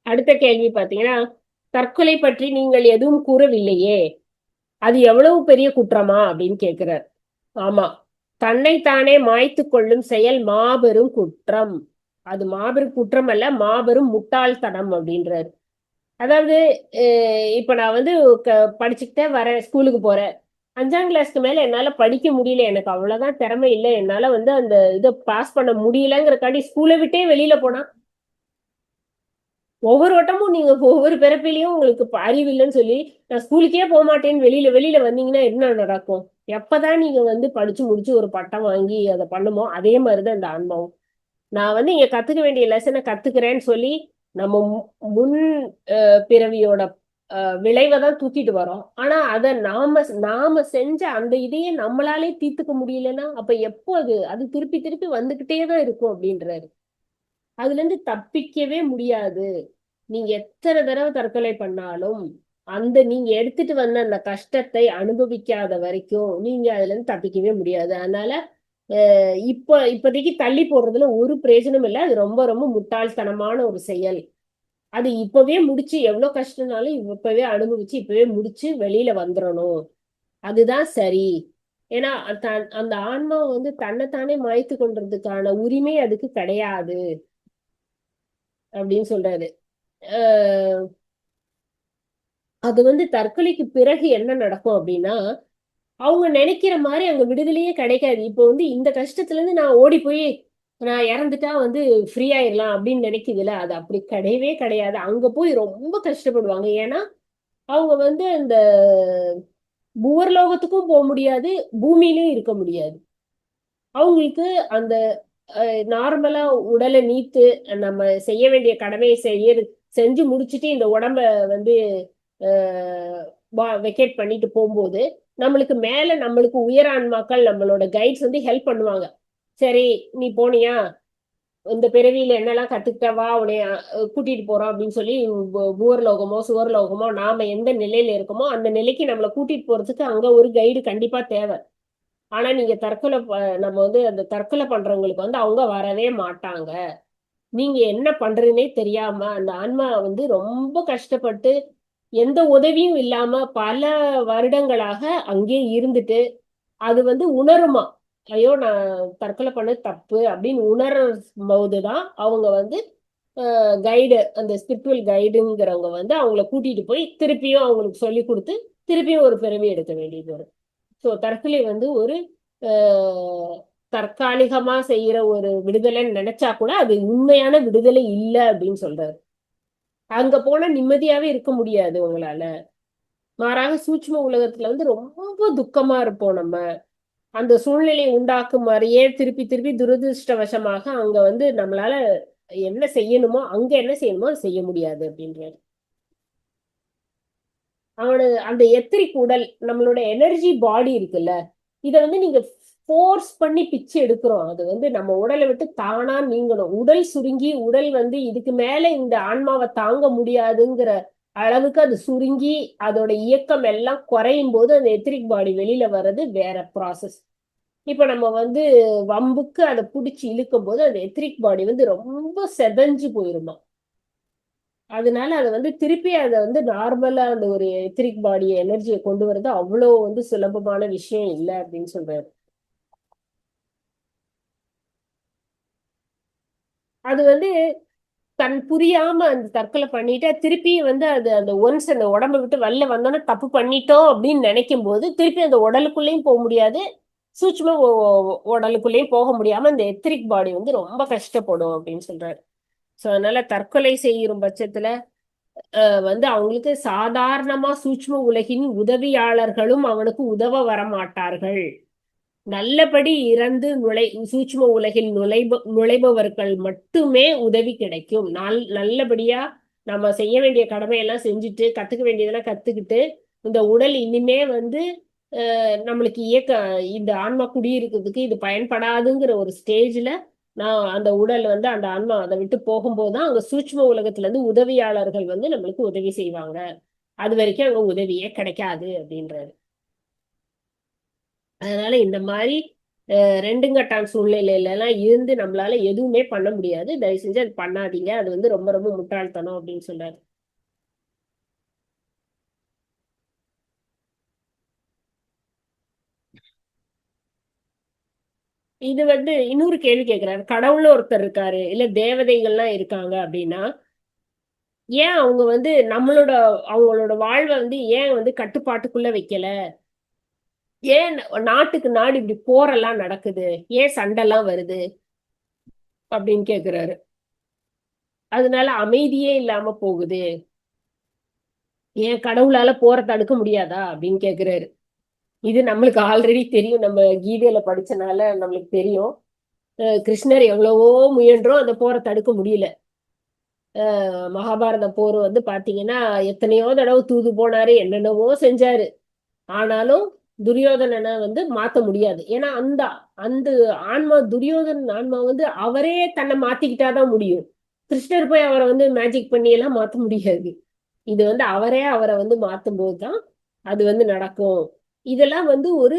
அடுத்த கேள்வி பாத்தீங்கன்னா, தற்கொலை பற்றி நீங்கள் எதுவும் கூறவில்லையே, அது எவ்வளவு பெரிய குற்றமா அப்படின்னு கேட்கிறார். ஆமா, தன்னைத்தானே மாய்த்து கொள்ளும் செயல் மாபெரும் குற்றம். அது மாபெரும் குற்றம் அல்ல, மாபெரும் முட்டாள்தனம் அப்படின்றாரு. அதாவது இப்ப நான் வந்து படிச்சுக்கிட்டே வரேன், ஸ்கூலுக்கு போறேன். 5ஆம் கிளாஸ்க்கு மேல என்னால படிக்க முடியல, எனக்கு அவ்வளவுதான் திறமை இல்லை, என்னால வந்து அந்த இதை பாஸ் பண்ண முடியலங்கிறக்காண்டி ஸ்கூலை விட்டே வெளியில போனா ஒவ்வொரு வட்டமும் நீங்க ஒவ்வொரு பிறப்பிலையும் உங்களுக்கு அறிவு இல்லைன்னு சொல்லி நான் ஸ்கூலுக்கே போக மாட்டேன்னு வெளியில வெளியில வந்தீங்கன்னா என்ன நடக்கும்? எப்பதான் நீங்க வந்து படிச்சு முடிச்சு ஒரு பட்டம் வாங்கி அதை பண்ணுமோ அதே மாதிரிதான் இந்த ஆன்மாவும். நான் வந்து இங்க கத்துக்க வேண்டிய லெசனை கத்துக்கிறேன்னு சொல்லி நம்ம முன் பிறவியோட விளைவை தான் தூக்கிட்டு வரோம். ஆனா அதை நாம நாம செஞ்ச அந்த இதையே நம்மளாலே தீர்த்துக்க முடியலன்னா அப்ப எப்போ அது அது திருப்பி திருப்பி வந்துகிட்டே தான் இருக்கும் அப்படின்றாரு. அதுல இருந்து தப்பிக்கவே முடியாது. நீங்க எத்தனை தடவை தற்கொலை பண்ணாலும் அந்த நீங்க எடுத்துட்டு வந்த அந்த கஷ்டத்தை அனுபவிக்காத வரைக்கும் நீங்க அதுல இருந்து தப்பிக்கவே முடியாது. அதனால இப்போதைக்கு தள்ளி போடுறதுல ஒரு பிரயோஜனம் இல்லை. அது ரொம்ப ரொம்ப முட்டாள்தனமான ஒரு செயல். அது இப்பவே முடிச்சு எவ்வளவு கஷ்டம்னாலும் இப்பவே அனுபவிச்சு இப்பவே முடிச்சு வெளியில வந்துடணும். அதுதான் சரி. ஏன்னா அந்த ஆன்மா வந்து தன்னைத்தானே மாய்த்து கொண்டதுக்கான உரிமை அதுக்கு கிடையாது அப்படின்னு சொல்றாரு. அஹ் அது வந்து தற்கொலைக்கு பிறகு என்ன நடக்கும் அப்படின்னா அவங்க நினைக்கிற மாதிரி அங்க விடுதலையே கிடைக்காது. இப்போ வந்து இந்த கஷ்டத்துல இருந்து நான் ஓடி போய் நான் இறந்துட்டா வந்து ஃப்ரீ ஆயிடலாம் அப்படின்னு நினைக்குதுல, அது அப்படி கிடையவே கிடையாது. அங்க போய் ரொம்ப கஷ்டப்படுவாங்க. ஏன்னா அவங்க வந்து அந்த புவர்லோகத்துக்கும் போக முடியாது, பூமியிலும் இருக்க முடியாது. அவங்களுக்கு அந்த நார்மலா உடலை நீத்து நம்ம செய்ய வேண்டிய கடமையை செஞ்சு முடிச்சுட்டு இந்த உடம்ப வந்து வெக்கேட் பண்ணிட்டு போகும்போது நம்மளுக்கு மேல நம்மளுக்கு உயர் ஆன்மாக்கள் நம்மளோட கைட்ஸ் வந்து ஹெல்ப் பண்ணுவாங்க. சரி, நீ போனியா, இந்த பிறவியில என்னெல்லாம் கத்துக்கிட்ட, வா உன்னைய கூட்டிட்டு போறோம் அப்படின்னு சொல்லி பூவர்லோகமோ சுவர்லோகமோ நாம எந்த நிலையில இருக்கோமோ அந்த நிலைக்கு நம்மளை கூட்டிட்டு போறதுக்கு அங்க ஒரு கைடு கண்டிப்பா தேவை. ஆனா நீங்க நம்ம வந்து அந்த தற்கொலை பண்றவங்களுக்கு வந்து அவங்க வரவே மாட்டாங்க. நீங்க என்ன பண்றதுன்னே தெரியாம அந்த ஆன்மா வந்து ரொம்ப கஷ்டப்பட்டு எந்த உதவியும் இல்லாம பல வருடங்களாக அங்கே இருந்துட்டு அது வந்து உணருமா, ஐயோ நான் தற்கொலை பண்ணது தப்பு அப்படின்னு உணரும் போதுதான் அவங்க வந்து கைடு, அந்த ஸ்பிரிச்சுவல் கைடுங்கிறவங்க வந்து அவங்கள கூட்டிட்டு போய் திருப்பியும் அவங்களுக்கு சொல்லி கொடுத்து திருப்பியும் ஒரு பிறவி எடுக்க வேண்டியது வரும். ஸோ தற்கொலை வந்து ஒரு அஹ், தற்காலிகமா செய்யற ஒரு விடுதலைன்னு நினைச்சா கூட அது உண்மையான விடுதலை இல்லை அப்படின்னு சொல்றாரு. அங்க போனா நிம்மதியாவே இருக்க முடியாது உங்களால. மாறாக சூட்சும உலகத்துல வந்து ரொம்ப துக்கமா இருப்போம் நம்ம. அந்த சூழ்நிலையை உண்டாக்கும் மாதிரியே திருப்பி திருப்பி துரதிருஷ்டவசமாக அங்க வந்து நம்மளால என்ன செய்யணுமோ அங்க என்ன செய்யணுமோ அது செய்ய முடியாது அப்படின்றாரு. அவனு அந்த எத்திரிக் உடல், நம்மளோட எனர்ஜி பாடி இருக்குல்ல, இத வந்து நீங்க ஃபோர்ஸ் பண்ணி பிச்சு எடுக்கிறோம். அது வந்து நம்ம உடலை விட்டு தானா நீங்கணும். உடல் சுருங்கி உடல் வந்து இதுக்கு மேல இந்த ஆன்மாவை தாங்க முடியாதுங்கிற அளவுக்கு அது சுருங்கி அதோட இயக்கம் எல்லாம் குறையும் போது அந்த எத்திரிக் பாடி வெளியில வர்றது வேற ப்ராசஸ். இப்ப நம்ம வந்து வம்புக்கு அதை புடிச்சு இழுக்கும் போது அந்த எத்திரிக் பாடி வந்து ரொம்ப செதஞ்சு போயிருமா. அதனால அதை வந்து திருப்பி அதை வந்து நார்மலா அந்த ஒரு எத்திரிக் பாடி எனர்ஜியை கொண்டு வர்றது அவ்வளவு வந்து சுலபமான விஷயம் இல்லை அப்படின்னு சொல்றாரு. அது வந்து தன் புரியாம அந்த தற்கொலை பண்ணிட்டு திருப்பி வந்து அது அந்த ஒன்ஸ் அந்த உடம்பை விட்டு வெளில வந்தோன்னா தப்பு பண்ணிட்டோம் அப்படின்னு நினைக்கும் போது திருப்பி அந்த உடலுக்குள்ளேயும் போக முடியாது, சூட்சும உடலுக்குள்ளேயும் போக முடியாம அந்த எத்திரிக் பாடி வந்து ரொம்ப கஷ்டப்படும் அப்படின்னு சொல்றாரு. சோ அதனால தற்கொலை செய்யும் பட்சத்துல வந்து அவங்களுக்கு சாதாரணமா சூட்சும உலகின் உதவியாளர்களும் அவனுக்கு உதவ வரமாட்டார்கள். நல்லபடி இறந்து சூட்சும உலகில் நுழைபவர்கள் மட்டுமே உதவி கிடைக்கும். நல்லபடியா நம்ம செய்ய வேண்டிய கடமையெல்லாம் செஞ்சுட்டு கத்துக்க வேண்டியதெல்லாம் கத்துக்கிட்டு இந்த உடல் இனிமே வந்து நம்மளுக்கு இந்த ஆன்மா குடியிருக்கிறதுக்கு இது பயன்படாதுங்கிற ஒரு ஸ்டேஜ்ல நான் அந்த உடல் வந்து அந்த ஆன்மா அதை விட்டு போகும்போது தான் அங்க சூட்ச்ம உலகத்துல இருந்து உதவியாளர்கள் வந்து நம்மளுக்கு உதவி செய்வாங்க. அது வரைக்கும் அங்க உதவியே கிடைக்காது அப்படின்றாரு. அதனால இந்த மாதிரி ரெண்டுங்கட்டான் சூழ்நிலையில எல்லாம் இருந்து நம்மளால எதுவுமே பண்ண முடியாது. தயவு செஞ்சு அது பண்ணாதீங்க. அது வந்து ரொம்ப ரொம்ப முட்டாள்தனம் அப்படின்னு சொல்றாரு. இது வந்து இன்னொரு கேள்வி கேட்கிறாரு. கடவுள்னு ஒருத்தர் இருக்காரு, இல்ல தேவதைகள்லாம் இருக்காங்க அப்படின்னா ஏன் அவங்க வந்து அவங்களோட வாழ்வை வந்து ஏன் வந்து கட்டுப்பாட்டுக்குள்ள வைக்கல? ஏன் நாட்டுக்கு நாடு இப்படி போரெல்லாம் நடக்குது? ஏன் சண்டைலாம் வருது அப்படின்னு கேக்குறாரு. அதனால அமைதியே இல்லாம போகுது. ஏன் கடவுளால போரை தடுக்க முடியாதா அப்படின்னு கேக்குறாரு. இது நம்மளுக்கு ஆல்ரெடி தெரியும். நம்ம கீதையில படிச்சனால நம்மளுக்கு தெரியும். கிருஷ்ணர் எவ்வளவோ முயன்றும் அந்த போரை தடுக்க முடியல. மகாபாரத போர் வந்து பாத்தீங்கன்னா எத்தனையோ தடவை தூது போனாரு, என்னென்னவோ செஞ்சாரு. ஆனாலும் துரியோதனனை வந்து மாத்த முடியாது. ஏன்னா அந்த அந்த ஆன்மா துரியோதனன் ஆன்மா வந்து அவரே தன்னை மாத்திக்கிட்டாதான் முடியும். கிருஷ்ணர் போய் அவரை வந்து மேஜிக் பண்ணி எல்லாம் மாத்த முடியாது. இது வந்து அவரே அவரை வந்து மாத்தும் போதுதான் அது வந்து நடக்கும். இதெல்லாம் வந்து ஒரு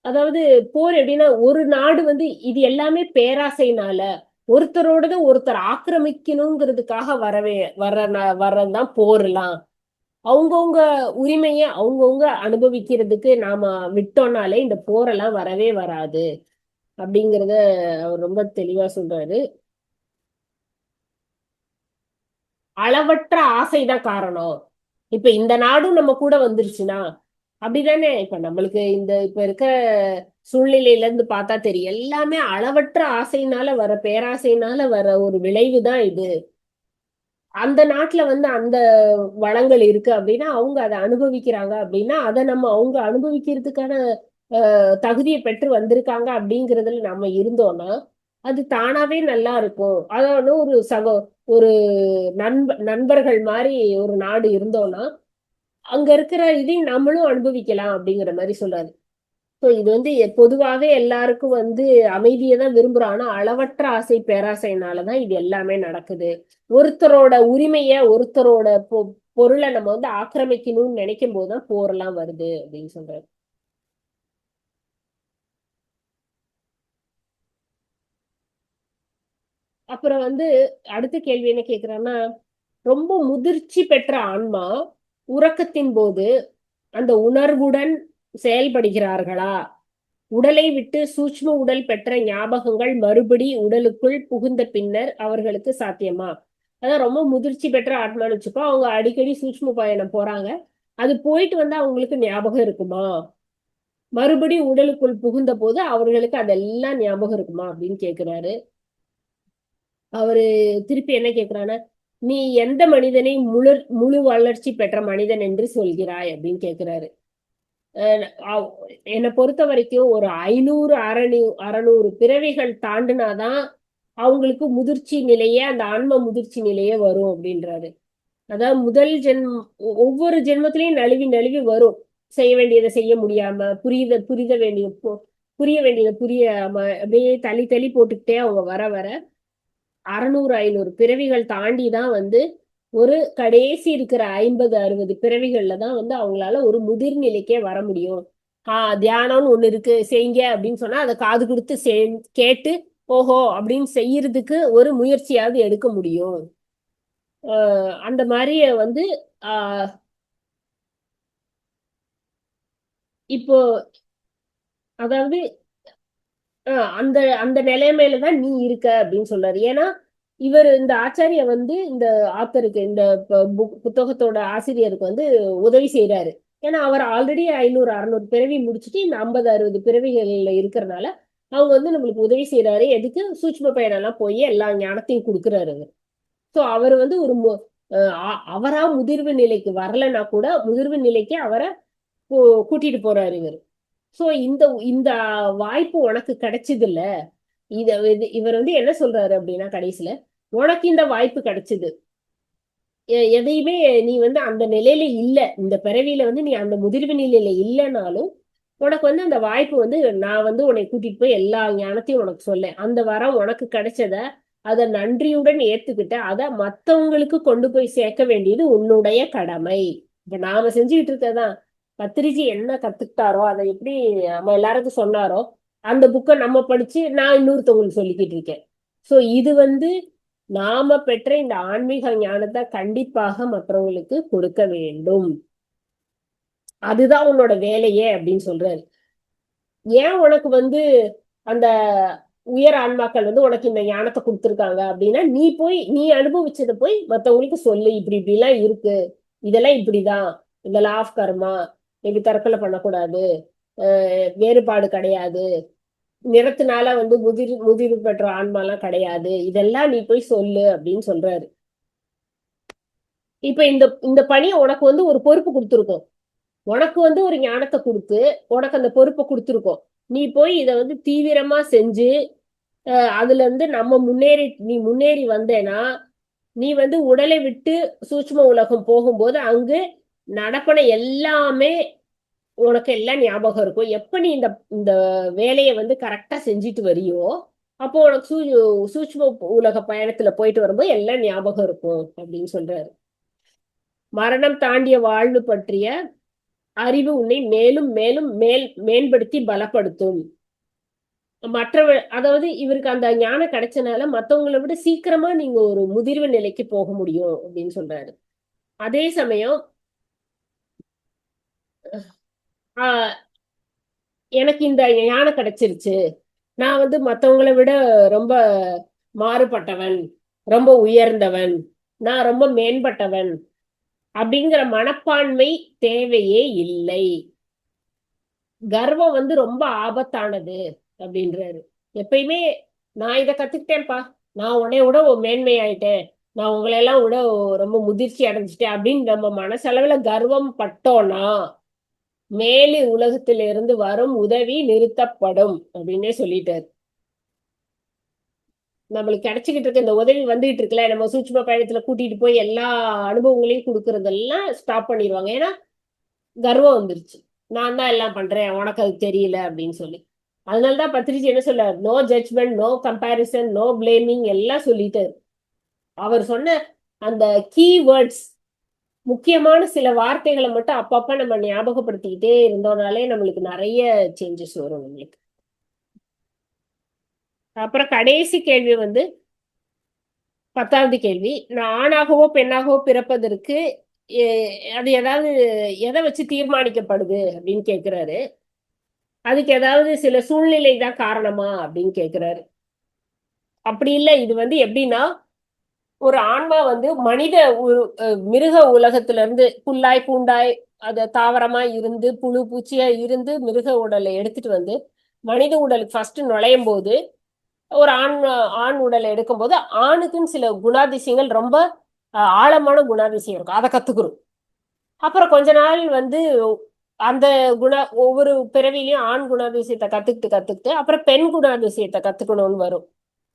அதாவது போர் எப்படின்னா ஒரு நாடு வந்து இது எல்லாமே பேராசைனால ஒருத்தரோடத ஒருத்தர் ஆக்கிரமிக்கணுங்கிறதுக்காக வர்றதுதான் போர்லாம். அவங்கவுங்க உரிமைய அவங்கவுங்க அனுபவிக்கிறதுக்கு நாம விட்டோம்னாலே இந்த போரெல்லாம் வரவே வராது அப்படிங்கறத அவர் ரொம்ப தெளிவா சொல்றாரு. அளவற்ற ஆசைதான் காரணம். இப்ப இந்த நாடும் நம்ம கூட வந்துருச்சுன்னா அப்படிதானே. இப்ப நம்மளுக்கு இப்ப இருக்க சூழ்நிலையில இருந்து பார்த்தா தெரியும். எல்லாமே அளவற்ற ஆசையினால வர பேராசையினால வர ஒரு விளைவுதான் இது. அந்த நாட்டுல வந்து அந்த வளங்கள் இருக்கு அப்படின்னா அவங்க அதை அனுபவிக்கிறாங்க அப்படின்னா அதை நம்ம அவங்க அனுபவிக்கிறதுக்கான தகுதியை பெற்று வந்திருக்காங்க அப்படிங்கறதுல நம்ம இருந்தோம்னா அது தானாவே நல்லா இருக்கும். அதாவது ஒரு நண்பர்கள் மாதிரி ஒரு நாடு இருந்தோம்னா அங்க இருக்கிற இதையும் நம்மளும் அனுபவிக்கலாம் அப்படிங்கிற மாதிரி சொல்றாரு. ஸோ இது வந்து பொதுவாவே எல்லாருக்கும் வந்து அமைதியை தான் விரும்புறோம். ஆனா அளவற்ற ஆசை பேராசைனாலதான் இது எல்லாமே நடக்குது. ஒருத்தரோட உரிமைய ஒருத்தரோட பொருளை நம்ம வந்து ஆக்கிரமிக்கணும்னு நினைக்கும் போதுதான் போரெல்லாம் வருது அப்படின்னு சொல்றாரு. அப்புறம் வந்து அடுத்த கேள்வி என்ன கேக்குறான்னா, ரொம்ப முதிர்ச்சி பெற்ற ஆன்மா உறக்கத்தின் போது அந்த உணர்வுடன் செயல்படுகிறார்களா? உடலை விட்டு சூட்ச்ம உடல் பெற்ற ஞாபகங்கள் மறுபடி உடலுக்குள் புகுந்த பின்னர் அவர்களுக்கு சாத்தியமா? அதான் ரொம்ப முதிர்ச்சி பெற்ற ஆத்மான்னு வச்சுக்கோ. அவங்க அடிக்கடி சூட்ச்ம பயணம் போறாங்க. அது போயிட்டு வந்து அவங்களுக்கு ஞாபகம் இருக்குமா? மறுபடி உடலுக்குள் புகுந்த போது அவர்களுக்கு அதெல்லாம் ஞாபகம் இருக்குமா அப்படின்னு கேக்குறாரு. அவரு திருப்பி என்ன கேக்குறான்னா, நீ எந்த மனிதனை முழு வளர்ச்சி பெற்ற மனிதன் என்று சொல்கிறாய் அப்படின்னு கேக்குறாரு. என்னை பொறுத்த வரைக்கும் ஒரு 500 600 பிறவிகள் தாண்டினாதான் அவங்களுக்கு முதிர்ச்சி நிலையே அந்த ஆன்ம முதிர்ச்சி நிலையே வரும் அப்படின்றாரு. அதாவது முதல் ஒவ்வொரு ஜென்மத்திலையும் நழுவி நழுவி வரும். செய்ய வேண்டியதை செய்ய முடியாம புரிய வேண்டியதை புரியாம அப்படியே தள்ளி தள்ளி போட்டுக்கிட்டே அவங்க வர வர 600 500 பிறவிகள் தாண்டி தான் வந்து ஒரு கடைசி இருக்கிற 50 60 பிறவிகள்ல தான் வந்து அவங்களால ஒரு முதிர்நிலைக்கே வர முடியும். தியானம்னு ஒண்ணு இருக்கு செய்யுங்க அப்படின்னு சொன்னா அதை காது கொடுத்து கேட்டு ஓஹோ அப்படின்னு செய்யறதுக்கு ஒரு முயற்சியாவது எடுக்க முடியும். அந்த மாதிரிய வந்து ஆஹ் இப்போ அதாவது அந்த அந்த நிலைமையில தான் நீ இருக்க அப்படின்னு சொல்றாரு. ஏன்னா இந்த ஆச்சாரிய வந்து இந்த ஆத்தருக்கு இந்த புத்தகத்தோட ஆசிரியருக்கு வந்து உதவி செய்யறாரு. ஏன்னா அவர் ஆல்ரெடி 500 600 பிறவி முடிச்சுட்டு இந்த 50 60 பிறவிகள்ல இருக்கிறனால அவங்க வந்து நம்மளுக்கு உதவி செய்யறாரு. எதுக்கு சூட்ச்ம பயணம் எல்லாம் போய் எல்லா ஞானத்தையும் கொடுக்குறாரு. சோ அவர் வந்து அவரா முதிர்வு நிலைக்கு வரலன்னா கூட முதிர்வு நிலைக்கு அவரை கூட்டிட்டு போறாரு இவர். சோ இந்த இந்த வாய்ப்பு உனக்கு கிடைச்சது இல்ல. இவர் வந்து என்ன சொல்றாரு அப்படின்னா கடைசியில உனக்கு இந்த வாய்ப்பு கிடைச்சது. எதையுமே நீ வந்து அந்த நிலையில இல்ல, இந்த பிறவியில வந்து நீ அந்த முதிர்வு நிலையில இல்லைனாலும் உனக்கு வந்து அந்த வாய்ப்பு வந்து நான் வந்து உன்னை கூட்டிட்டு போய் எல்லா ஞானத்தையும் உனக்கு சொல்லேன். அந்த வரம் உனக்கு கிடைச்சத அத நன்றியுடன் ஏத்துக்கிட்ட அத மத்தவங்களுக்கு கொண்டு போய் சேர்க்க வேண்டியது உன்னுடைய கடமை. இப்ப நாம செஞ்சுக்கிட்டு இருக்கதான் பத்திரிஜி என்ன கத்துக்கிட்டாரோ அதை எப்படி நம்ம எல்லாருக்கும் சொன்னாரோ அந்த புக்கை நம்ம படிச்சு நான் இன்னொருத்தவங்களுக்கு சொல்லிக்கிட்டு இருக்கேன். சோ இது வந்து நாம பெற்ற இந்த ஆன்மீக ஞானத்தை கண்டிப்பாக மற்றவங்களுக்கு கொடுக்க வேண்டும். அதுதான் உன்னோட வேலையே அப்படின்னு சொல்றாரு. ஏன் உனக்கு வந்து அந்த உயர் ஆன்மாக்கள் வந்து உனக்கு இந்த ஞானத்தை கொடுத்துருக்காங்க அப்படின்னா நீ போய் நீ அனுபவிச்சதை போய் மத்தவங்களுக்கு சொல்லு, இப்படி இப்படி எல்லாம் இருக்கு, இதெல்லாம் இப்படிதான், இந்த லா ஆஃப் கர்மா, இப்படி தற்கொலை பண்ணக்கூடாது, வேறுபாடு கிடையாது, நிறத்தினால வந்து முதிர்வு பெற்ற ஆன்மாலாம் கிடையாது, இதெல்லாம் நீ போய் சொல்லு அப்படின்னு சொல்றாரு. இப்ப இந்த இந்த பணியை உனக்கு வந்து ஒரு பொறுப்பு கொடுத்துருக்கோம், உனக்கு வந்து ஒரு ஞானத்தை கொடுத்து உனக்கு அந்த பொறுப்பை கொடுத்துருக்கோம். நீ போய் இதை வந்து தீவிரமா செஞ்சு அதுல இருந்து நம்ம நீ முன்னேறி வந்தேன்னா நீ வந்து உடலை விட்டு சூட்சும உலகம் போகும்போது அங்கு நடப்பன எல்லாமே உனக்கு எல்லாம் ஞாபகம் இருக்கும். எப்ப நீ இந்த இந்த வேலையை வந்து கரெக்டா செஞ்சுட்டு வரியோ அப்போ உனக்கு சூட்சும உலக பயணத்துல போயிட்டு வரும்போது எல்லாம் ஞாபகம் இருக்கும் அப்படின்னு சொல்றாரு. மரணம் தாண்டிய வாழ்வு பற்றிய அறிவு உன்னை மேலும் மேலும் மேம்படுத்தி பலப்படுத்தும். அதாவது இவருக்கு அந்த ஞானம் கிடைச்சனால மத்தவங்களை விட சீக்கிரமா நீங்க ஒரு முதிர்வு நிலைக்கு போக முடியும் அப்படின்னு சொல்றாரு. அதே சமயம் எனக்கு இந்த ஞானம் கிடைச்சிருச்சு, நான் வந்து மத்தவங்களை விட ரொம்ப மாறுபட்டவன், ரொம்ப உயர்ந்தவன், நான் ரொம்ப மேம்பட்டவன் அப்படிங்கிற மனப்பான்மை தேவையே இல்லை. கர்வம் வந்து ரொம்ப ஆபத்தானது அப்படின்றாரு. எப்பயுமே நான் இதை கத்துக்கிட்டேன்ப்பா, நான் உன்னை விட மேன்மையாயிட்டேன், நான் உங்களை எல்லாம் விட ரொம்ப முதிர்ச்சி அடைஞ்சிட்டேன் அப்படின்னு நம்ம மனசளவுல கர்வம் பட்டோம்னா மேலு உலகத்திலிருந்து வரும் உதவி நிறுத்தப்படும் அப்படின்னே சொல்லிட்டாரு. நம்மளுக்கு கிடைச்சிக்கிட்டு இருக்க இந்த உதவி வந்துகிட்டு இருக்குல்ல, நம்ம சூட்சும பயணத்துல கூட்டிட்டு போய் எல்லா அனுபவங்களையும் கொடுக்கறதெல்லாம் ஸ்டாப் பண்ணிடுவாங்க. ஏன்னா கர்வம் வந்துருச்சு, நான் தான் எல்லாம் பண்றேன் உனக்கு அது தெரியல அப்படின்னு சொல்லி. அதனாலதான் பத்திரிஜி என்ன சொல்ல, no judgement, no comparison, no blaming எல்லாம் சொல்லிட்டாரு. அவர் சொன்ன அந்த கீ வேர்ட்ஸ், முக்கியமான சில வார்த்தைகளை மட்டும் அப்பப்ப நம்ம ஞாபகப்படுத்திக்கிட்டே இருந்தோம்னாலே நம்மளுக்கு நிறைய சேஞ்சஸ் வரும் நம்மளுக்கு. அப்புறம் கடைசி கேள்வி வந்து 10வது கேள்வி, நான் ஆணாகவோ பெண்ணாகவோ பிறப்பதற்கு அது ஏதாவது எதை வச்சு தீர்மானிக்கப்படுது அப்படின்னு கேக்குறாரு. அதுக்கு ஏதாவது சில சூழ்நிலை தான் காரணமா அப்படின்னு கேக்குறாரு. அப்படி இல்லை, இது வந்து எப்படின்னா ஒரு ஆன்மா வந்து மிருக உலகத்துல இருந்து புல்லாய் பூண்டாய் அது தாவரமா இருந்து புழு பூச்சியா இருந்து மிருக உடலை எடுத்துட்டு வந்து மனித உடலுக்கு ஃபர்ஸ்ட் நுழையும் போது ஒரு ஆண் உடலை எடுக்கும்போது ஆணுக்குன்னு சில குணாதிசயங்கள் ரொம்ப ஆழமான குணாதிசயம் இருக்கும், அதை கத்துக்கிறோம். அப்புறம் கொஞ்ச நாள் வந்து அந்த ஒவ்வொரு பிறவிலையும் ஆண் குணாதிசயத்தை கத்துக்கிட்டு அப்புறம் பெண் குணாதிசயத்தை கத்துக்கணும்னு வரும்.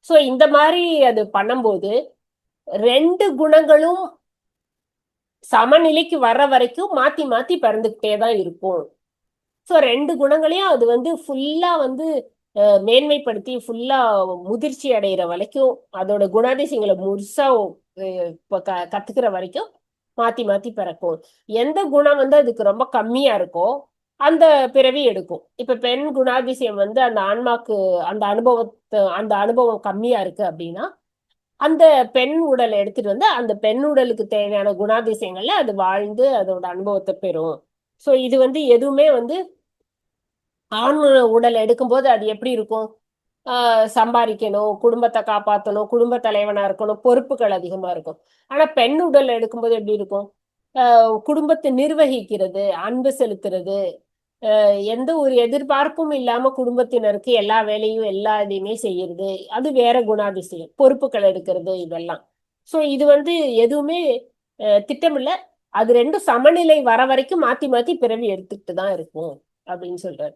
சோ இந்த மாதிரி அது பண்ணும்போது 2 குணங்களும் சமநிலைக்கு வர்ற வரைக்கும் மாத்தி மாத்தி பிறந்துகிட்டே தான் இருக்கும். ஸோ 2 குணங்களையும் அது வந்து ஃபுல்லா வந்து மேன்மைப்படுத்தி ஃபுல்லா முதிர்ச்சி அடைகிற வரைக்கும் அதோட குணாதிசயங்களை முழுசா கத்துக்கிற வரைக்கும் மாத்தி மாத்தி பிறக்கும். எந்த குணம் வந்து அதுக்கு ரொம்ப கம்மியா இருக்கோ அந்த பிறவி எடுக்கும். இப்ப பெண் குணாதிசயம் வந்து அந்த ஆன்மாக்கு அந்த அனுபவம் கம்மியா இருக்கு அப்படின்னா அந்த பெண் உடலை எடுத்துட்டு வந்து அந்த பெண் உடலுக்கு தேவையான குணாதிசயங்கள்ல அது வாழ்ந்து அதோட அனுபவத்தை பெறும். சோ இது வந்து எதுவுமே வந்து ஆண் உடல் எடுக்கும்போது அது எப்படி இருக்கும், சம்பாதிக்கணும், குடும்பத்தை காப்பாற்றணும், குடும்ப தலைவனா இருக்கணும், பொறுப்புகள் அதிகமா இருக்கும். ஆனா பெண் உடல் எடுக்கும்போது எப்படி இருக்கும், குடும்பத்தை நிர்வகிக்கிறது, அன்பு செலுத்துறது, எந்த ஒரு எதிர்பார்ப்பும் இல்லாம குடும்பத்தினருக்கு எல்லா வேலையும் எல்லா இதையுமே செய்யறது, அது வேற குணாதிசயம். பொறுப்புகள் எடுக்கிறது இதெல்லாம். சோ இது வந்து எதுவுமே திட்டமில்ல, அது 2 சமநிலை வர வரைக்கும் மாத்தி மாத்தி பிறவி எடுத்துக்கிட்டு தான் இருக்கும் அப்படின்னு சொல்றாரு.